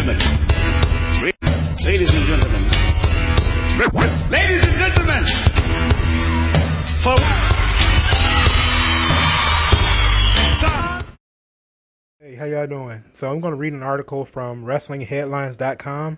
gentlemen. Ladies and gentlemen. Ladies and gentlemen. For Hey, how y'all doing? So I'm going to read an article from WrestlingHeadlines.com.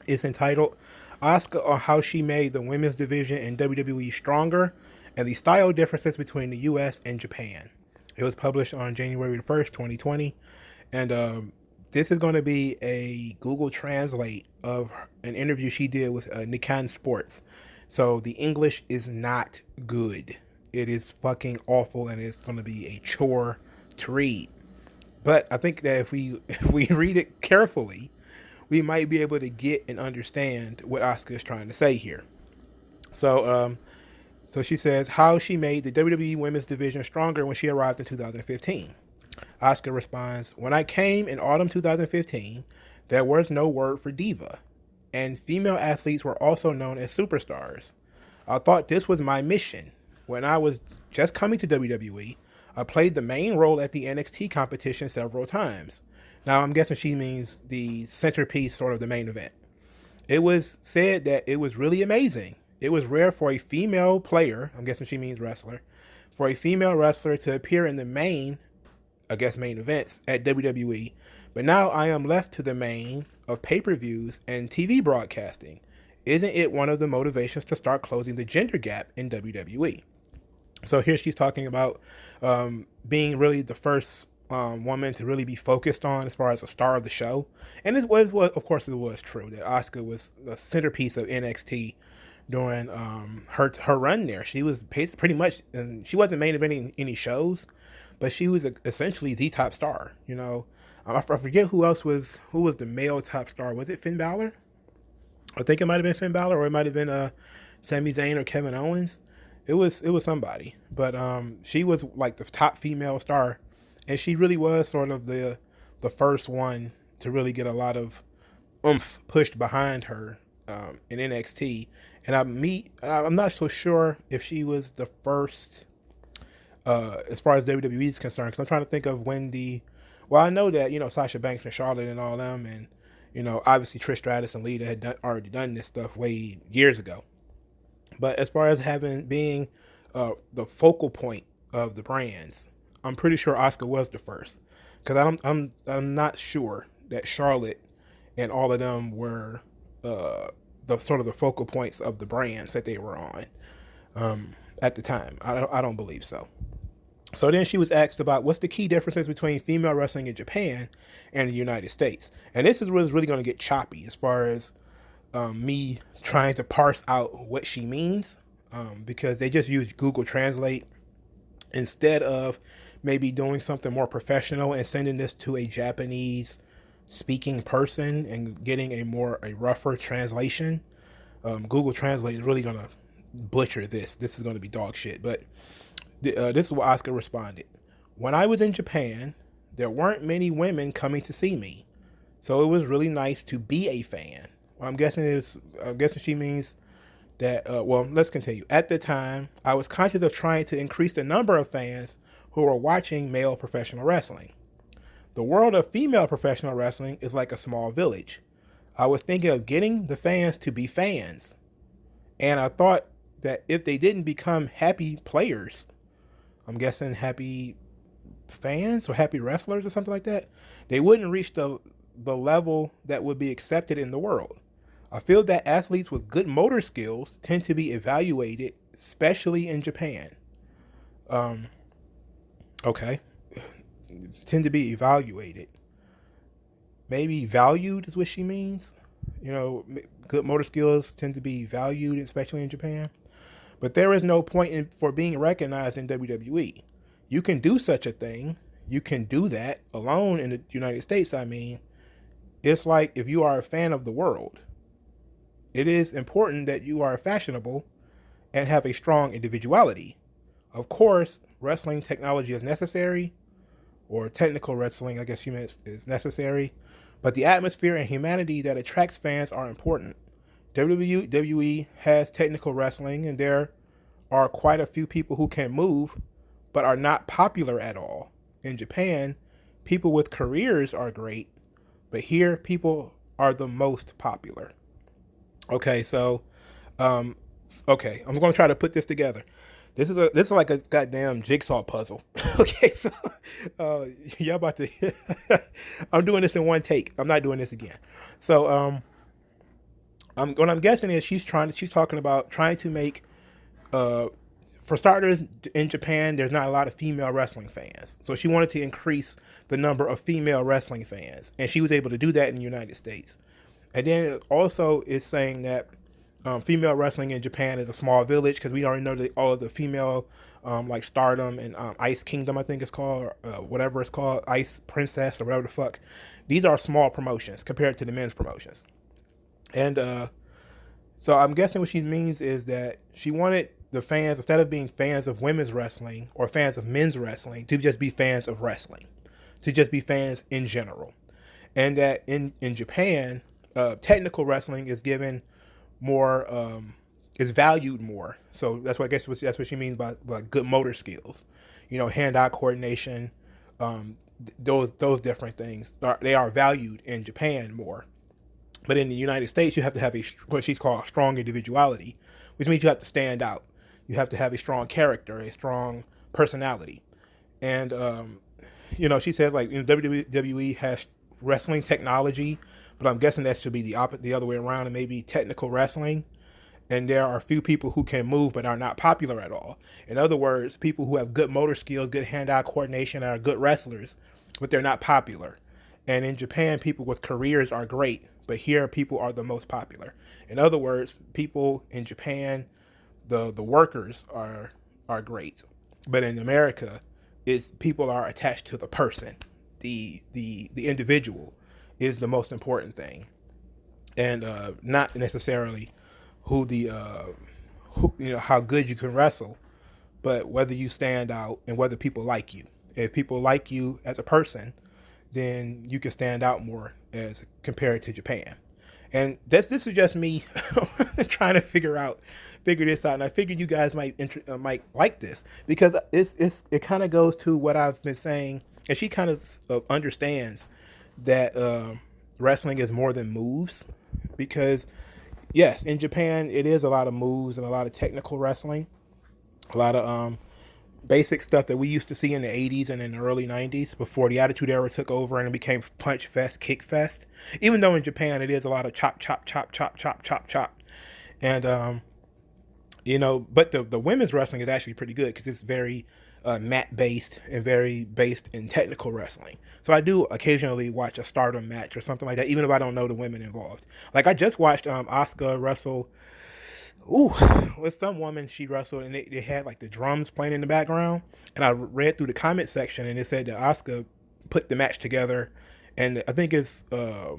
It's entitled, Asuka on how she made the women's division in WWE stronger and the style differences between the U.S. and Japan. It was published on January 1st, 2020. And this is going to be a Google Translate of an interview she did with Nikan Sports. So the English is not good. It is fucking awful, and it's going to be a chore to read. But I think that if we read it carefully, we might be able to get and understand what Asuka is trying to say here. So she says how she made the WWE Women's Division stronger when she arrived in 2015. Asuka responds, when I came in autumn 2015, there was no word for diva, and female athletes were also known as superstars. I thought this was my mission. When I was just coming to WWE, I played the main role at the NXT competition several times. Now, I'm guessing she means the centerpiece, sort of the main event. It was said that it was really amazing. It was rare for a female player, I'm guessing she means wrestler, for a female wrestler to appear in the main events at WWE. But now I am left to the main of pay-per-views and TV broadcasting. Isn't it one of the motivations to start closing the gender gap in WWE? So here she's talking about being really the first woman to really be focused on as far as a star of the show. And it was, of course, it was true that Asuka was the centerpiece of NXT during her run there. She was pretty much, and she wasn't main eventing any shows, but she was essentially the top star. You know, I forget who was the male top star. Was it Finn Balor? I think it might have been Finn Balor, or it might have been Sami Zayn or Kevin Owens. It was somebody, but she was like the top female star, and she really was sort of the first one to really get a lot of oomph pushed behind her in NXT. And I'm not so sure if she was the first as far as WWE is concerned, because I'm trying to think of when I know that, you know, Sasha Banks and Charlotte and all them, and, you know, obviously Trish Stratus and Lita had already done this stuff way years ago. But as far as being the focal point of the brands, I'm pretty sure Asuka was the first, because I'm not sure that Charlotte and all of them were the sort of the focal points of the brands that they were on at the time. I don't believe so. So then she was asked about what's the key differences between female wrestling in Japan and the United States, and this is really going to get choppy as far as me trying to parse out what she means, because they just use Google Translate instead of maybe doing something more professional and sending this to a Japanese speaking person and getting a rougher translation. Google Translate is really going to butcher this. This is going to be dog shit. But this is what Asuka responded. When I was in Japan, there weren't many women coming to see me, so it was really nice to be a fan. I'm guessing she means that, let's continue. At the time, I was conscious of trying to increase the number of fans who were watching male professional wrestling. The world of female professional wrestling is like a small village. I was thinking of getting the fans to be fans. And I thought that if they didn't become happy players, I'm guessing happy fans or happy wrestlers or something like that, they wouldn't reach the level that would be accepted in the world. I feel that athletes with good motor skills tend to be evaluated, especially in Japan. Okay. Tend to be evaluated. Maybe valued is what she means. You know, good motor skills tend to be valued, especially in Japan. But there is no point for being recognized in WWE. You can do such a thing. You can do that alone in the United States. I mean, it's like if you are a fan of the world, it is important that you are fashionable and have a strong individuality. Of course, wrestling technology is necessary, or technical wrestling, I guess you meant, is necessary, but the atmosphere and humanity that attracts fans are important. WWE has technical wrestling, and there are quite a few people who can move, but are not popular at all. In Japan, people with careers are great, but here people are the most popular. Okay, so okay, I'm gonna try to put this together. This is like a goddamn jigsaw puzzle. Okay, so y'all about to I'm doing this in one take. I'm not doing this again. So what I'm guessing is she's talking about trying to make for starters, in Japan, there's not a lot of female wrestling fans. So she wanted to increase the number of female wrestling fans. And she was able to do that in the United States. And then it also is saying that female wrestling in Japan is a small village, because we already know that all of the female, like Stardom and Ice Kingdom, I think it's called, or whatever it's called, Ice Princess or whatever the fuck. These are small promotions compared to the men's promotions. And so I'm guessing what she means is that she wanted the fans, instead of being fans of women's wrestling or fans of men's wrestling, to just be fans of wrestling, to just be fans in general. And that in Japan, technical wrestling is given more, is valued more. So that's what I guess that's what she means by good motor skills, hand-eye coordination, those different things. They are valued in Japan more. But in the United States, you have to have what she's called strong individuality, which means you have to stand out. You have to have a strong character, a strong personality. And, she says, like, WWE has wrestling technology, but I'm guessing that should be the other way around, and maybe technical wrestling. And there are a few people who can move but are not popular at all. In other words, people who have good motor skills, good hand-eye coordination, are good wrestlers, but they're not popular. And in Japan, people with careers are great, but here people are the most popular. In other words, people in Japan, the workers are great, but in America, people are attached to the person. The individual is the most important thing, and not necessarily how good you can wrestle, but whether you stand out and whether people like you. If people like you as a person, then you can stand out more as compared to Japan. And this is just me trying to figure this out. And I figured you guys might like this, because it kind of goes to what I've been saying. And she kind of understands that wrestling is more than moves, because yes, in Japan, it is a lot of moves and a lot of technical wrestling, a lot of basic stuff that we used to see in the 80s and in the early 90s before the Attitude Era took over and it became punch fest, kick fest. Even though in Japan it is a lot of chop, chop, chop, chop, chop, chop, chop. And, but the women's wrestling is actually pretty good, because it's very mat-based and very based in technical wrestling. So I do occasionally watch a Stardom match or something like that, even if I don't know the women involved. Like, I just watched Asuka wrestle with some woman she wrestled, and they had like the drums playing in the background, and I read through the comment section, and it said that Asuka put the match together, and I think it's I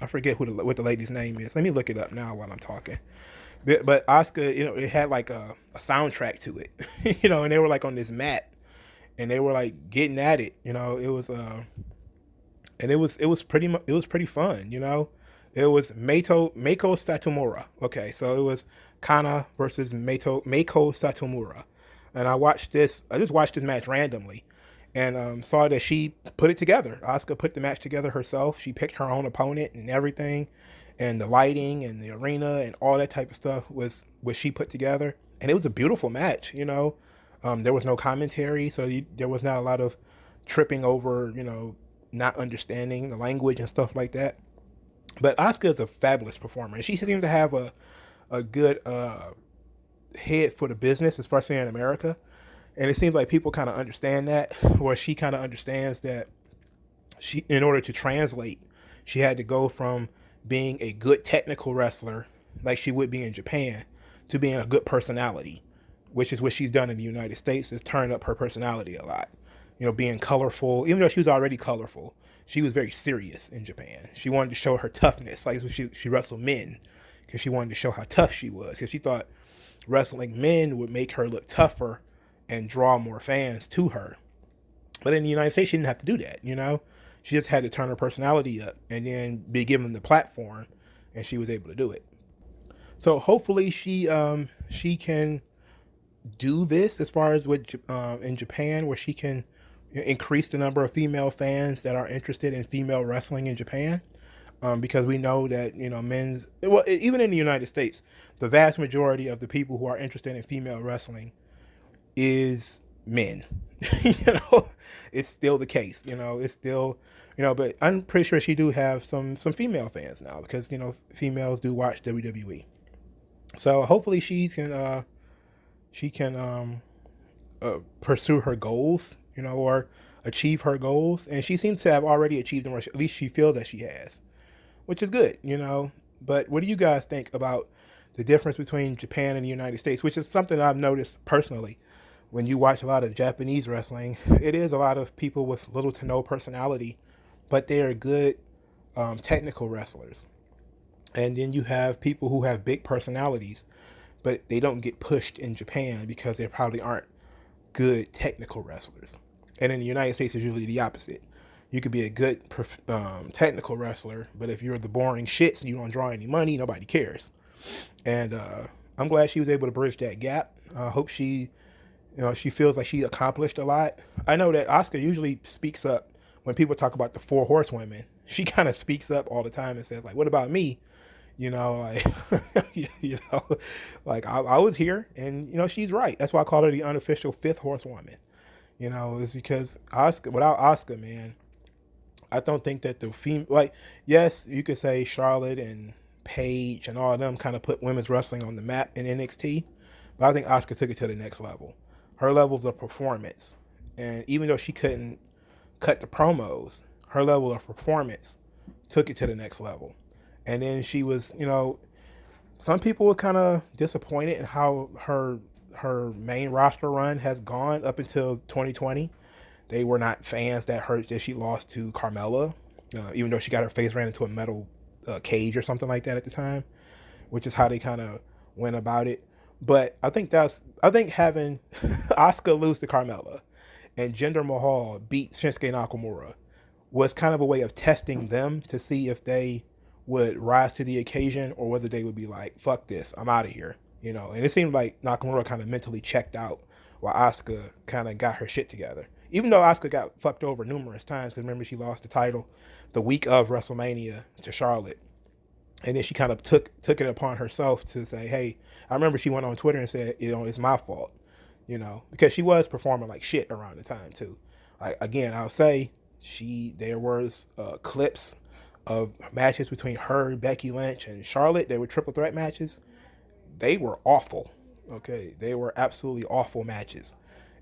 forget what the lady's name is. Let me look it up now while I'm talking. But Asuka, it had like a soundtrack to it, and they were like on this mat, and they were like getting at it, it was and it was pretty fun, It was Mako Satomura. Okay, so it was Kana versus Mako Satomura. And I just watched this match randomly, and saw that she put it together. Asuka put the match together herself. She picked her own opponent and everything, and the lighting and the arena and all that type of stuff was she put together. And it was a beautiful match, There was no commentary, so there was not a lot of tripping over, not understanding the language and stuff like that. But Asuka is a fabulous performer, and she seems to have a good head for the business, especially in America. And it seems like people kind of understand that, or she kind of understands that in order to translate, she had to go from being a good technical wrestler, like she would be in Japan, to being a good personality, which is what she's done in the United States, is turn up her personality a lot. Being colorful, even though she was already colorful, she was very serious in Japan. She wanted to show her toughness, like she wrestled men, because she wanted to show how tough she was, because she thought wrestling men would make her look tougher and draw more fans to her. But in the United States, she didn't have to do that, She just had to turn her personality up and then be given the platform, and she was able to do it. So hopefully she can do this as far as in Japan, where she can increase the number of female fans that are interested in female wrestling in Japan. Because we know that, even in the United States, the vast majority of the people who are interested in female wrestling is men. It's still the case. It's still, but I'm pretty sure she do have some female fans now because females do watch WWE. So hopefully she can pursue her goals, or achieve her goals, and she seems to have already achieved them, or at least she feels that she has, which is good, But what do you guys think about the difference between Japan and the United States, which is something I've noticed personally when you watch a lot of Japanese wrestling? It is a lot of people with little to no personality, but they are good technical wrestlers. And then you have people who have big personalities, but they don't get pushed in Japan because they probably aren't good technical wrestlers. And in the United States, it's usually the opposite. You could be a good technical wrestler, but if you're the boring shits and you don't draw any money, nobody cares. And I'm glad she was able to bridge that gap. I hope she feels like she accomplished a lot. I know that Asuka usually speaks up when people talk about the 4 horsewomen. She kind of speaks up all the time and says, like, what about me? Like, like I was here, and, she's right. That's why I call her the unofficial 5th horsewoman. It's because without Asuka, man, I don't think that the female, yes, you could say Charlotte and Paige and all of them kind of put women's wrestling on the map in NXT, but I think Asuka took it to the next level. Her levels of performance, and even though she couldn't cut the promos, her level of performance took it to the next level. And then she was, some people were kind of disappointed in how her main roster run has gone up until 2020. They were not fans that she lost to Carmella, even though she got her face ran into a metal cage or something like that at the time, which is how they kind of went about it. But I think having Asuka lose to Carmella and Jinder Mahal beat Shinsuke Nakamura was kind of a way of testing them to see if they would rise to the occasion or whether they would be like, fuck this, I'm out of here. And it seemed like Nakamura kind of mentally checked out while Asuka kind of got her shit together. Even though Asuka got fucked over numerous times, because remember she lost the title the week of WrestleMania to Charlotte. And then she kind of took it upon herself to say, hey, I remember she went on Twitter and said, it's my fault, because she was performing like shit around the time too. Like, again, I'll say there was clips of matches between her, Becky Lynch, and Charlotte. They were triple threat matches. They were awful. Okay, they were absolutely awful matches,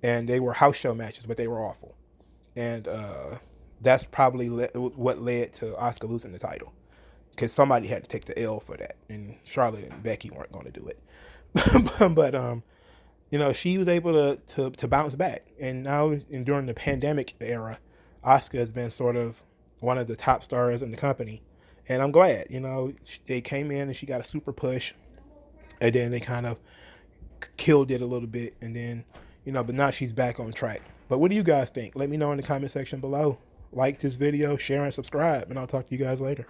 and they were house show matches, but they were awful. And that's probably what led to Asuka losing the title, because somebody had to take the L for that, and Charlotte and Becky weren't going to do it. But she was able to bounce back, and now during the pandemic era, Asuka has been sort of one of the top stars in the company, and I'm glad. They came in and she got a super push, and then they kind of killed it a little bit, and then but now she's back on track. But what do you guys think? Let me know in the comment section below. Like this video, share, and subscribe, and I'll talk to you guys later.